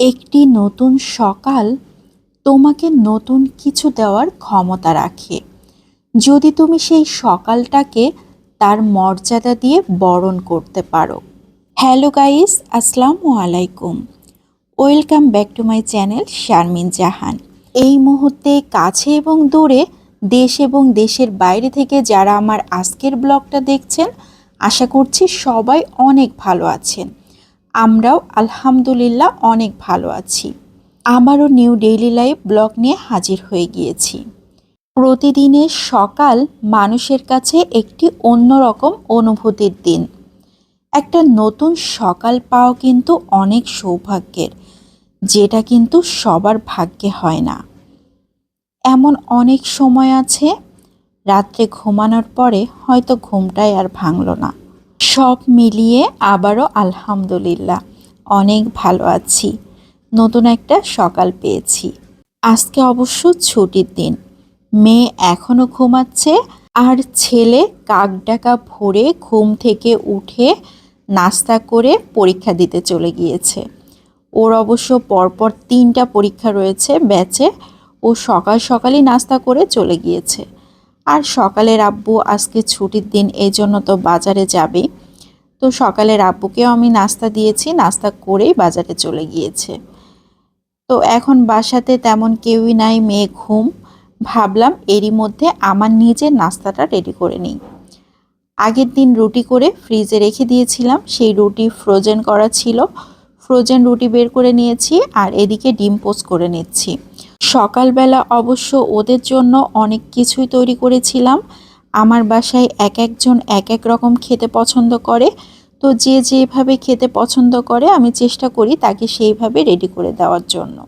একটি নতুন সকাল তোমাকে নতুন কিছু দেওয়ার ক্ষমতা রাখে, যদি তুমি সেই সকালটাকে তার মর্যাদা দিয়ে বরণ করতে পারো। হ্যালো গাইস, আসসালামু আলাইকুম। Welcome back to my channel Sharmin Jahan. এই মুহূর্তে কাছে এবং দূরে, দেশ এবং দেশের বাইরে থেকে যারা আমার আজকের ব্লগটা দেখছেন, আশা করছি সবাই অনেক ভালো আছেন। আমরাও আলহামদুলিল্লাহ অনেক ভালো আছি। আমারও নিউ ডেইলি লাইফ ব্লগ নিয়ে হাজির হয়ে গিয়েছি। প্রতিদিনের সকাল মানুষের কাছে একটি অন্যরকম অনুভূতির দিন। একটা নতুন সকাল পাওয়া কিন্তু অনেক সৌভাগ্যের, যেটা কিন্তু সবার ভাগ্যে হয় না। এমন অনেক সময় আছে রাত্রে ঘুমানোর পরে হয়তো ঘুমটাই আর ভাঙল না। সব মিলিয়ে আবারও আলহামদুলিল্লাহ অনেক ভালো আছি, নতুন একটা সকাল পেয়েছি। আজকে অবশ্য ছুটির দিন, মেয়ে এখনও ঘুমাচ্ছে আর ছেলে কাকডাকা ভোরে ঘুম থেকে উঠে নাস্তা করে পরীক্ষা দিতে চলে গিয়েছে। ওর অবশ্য পরপর 3টা পরীক্ষা রয়েছে ব্যাচে। ও সকাল সকালই নাস্তা করে চলে গিয়েছে। আর সকালের আব্বু আজকে ছুটির দিন, এই জন্য তো বাজারে যাবেই। তো সকালের আব্বুকেও আমি নাস্তা দিয়েছি, নাস্তা করেই বাজারে চলে গিয়েছে। তো এখন বাসাতে তেমন কেউই নাই, মেয়ে ঘুম। ভাবলাম এরই মধ্যে আমার নিজের নাস্তাটা রেডি করে নিই। আগের দিন রুটি করে ফ্রিজে রেখে দিয়েছিলাম, সেই রুটি ফ্রোজেন করা ছিল। ফ্রোজেন রুটি বের করে নিয়েছি আর এদিকে ডিম পোস্ট করে নিচ্ছি। সকালবেলা অবশ্য ওদের জন্য অনেক কিছুই তৈরি করেছিলাম। আমার বাসায় এক একজন এক এক রকম খেতে পছন্দ করে, তো যে যেভাবে খেতে পছন্দ করে আমি চেষ্টা করি তাকে সেইভাবে রেডি করে দেওয়ার জন্য।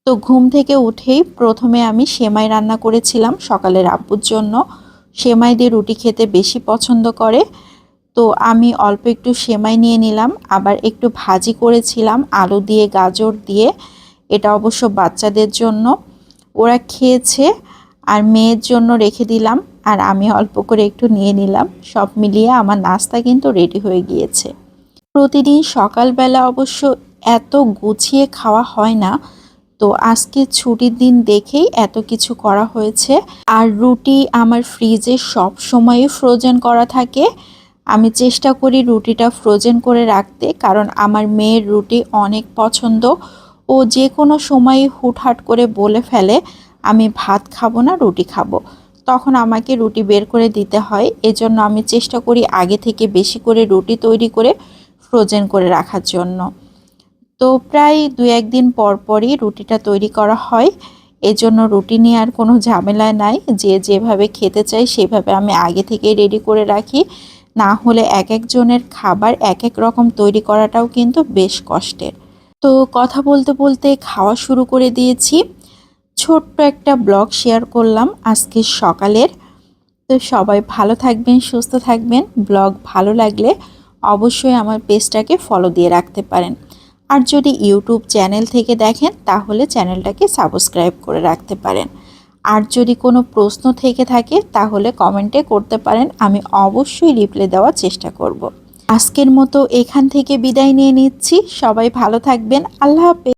তো ঘুম থেকে উঠেই প্রথমে আমি সেমাই রান্না করেছিলাম সকালের আব্বুর জন্য। সেমাই দিয়ে রুটি খেতে বেশি পছন্দ করে, তো আমি অল্প একটু সেমাই নিয়ে নিলাম। আবার একটু ভাজি করেছিলাম আলু দিয়ে, গাজর দিয়ে। এটা অবশ্য বাচ্চাদের জন্য, ওরা খেয়েছে। আর মেয়ের জন্য রেখে দিলাম, আর আমি অল্প করে একটু নিয়ে নিলাম। সব মিলিয়ে আমার নাস্তা কিন্তু রেডি হয়ে গিয়েছে। প্রতিদিন সকালবেলা অবশ্য এত গুছিয়ে খাওয়া হয় না, তো আজকে ছুটির দিন দেখেই এত কিছু করা হয়েছে। আর রুটি আমার ফ্রিজে সব সময় ফ্রোজেন করা থাকে। আমি চেষ্টা করি রুটিটা ফ্রোজেন করে রাখতে, কারণ আমার মেয়ের রুটি অনেক পছন্দ। ও যে কোনো সময় হুটহাট করে বলে ফেলে আমি ভাত খাবো না, রুটি খাবো। তখন আমাকে রুটি বের করে দিতে হয়। এজন্য আমি চেষ্টা করি আগে থেকে বেশি করে রুটি তৈরি করে ফ্রোজেন করে রাখার জন্য। তো প্রায় 2-1 দিন পর পরই রুটিটা তৈরি করা হয়। এজন্য রুটি নিয়ে আর কোনো ঝামেলা নাই, যে যেভাবে খেতে চাই সেভাবে আমি আগে থেকেই রেডি করে রাখি। না হলে এক একজনের খাবার এক এক রকম তৈরি করাটাও কিন্তু বেশ কষ্টের। তো কথা বলতে বলতে খাওয়া শুরু করে দিয়েছি। ছোট্ট একটা ব্লগ শেয়ার করলাম আজকের সকালের। তো সবাই ভালো থাকবেন, সুস্থ থাকবেন। ব্লগ ভালো লাগলে অবশ্যই আমার পেজটাকে ফলো দিয়ে রাখতে পারেন। আর যদি ইউটিউব চ্যানেল থেকে দেখেন তাহলে চ্যানেলটাকে সাবস্ক্রাইব করে রাখতে পারেন। আর যদি কোনো প্রশ্ন থেকে থাকে তাহলে কমেন্টে করতে পারেন, আমি অবশ্যই রিপ্লাই দেওয়ার চেষ্টা করব। আজকের মতো এখান থেকে বিদায় নিয়ে নিচ্ছি। সবাই ভালো থাকবেন। আল্লাহ হাফেজ।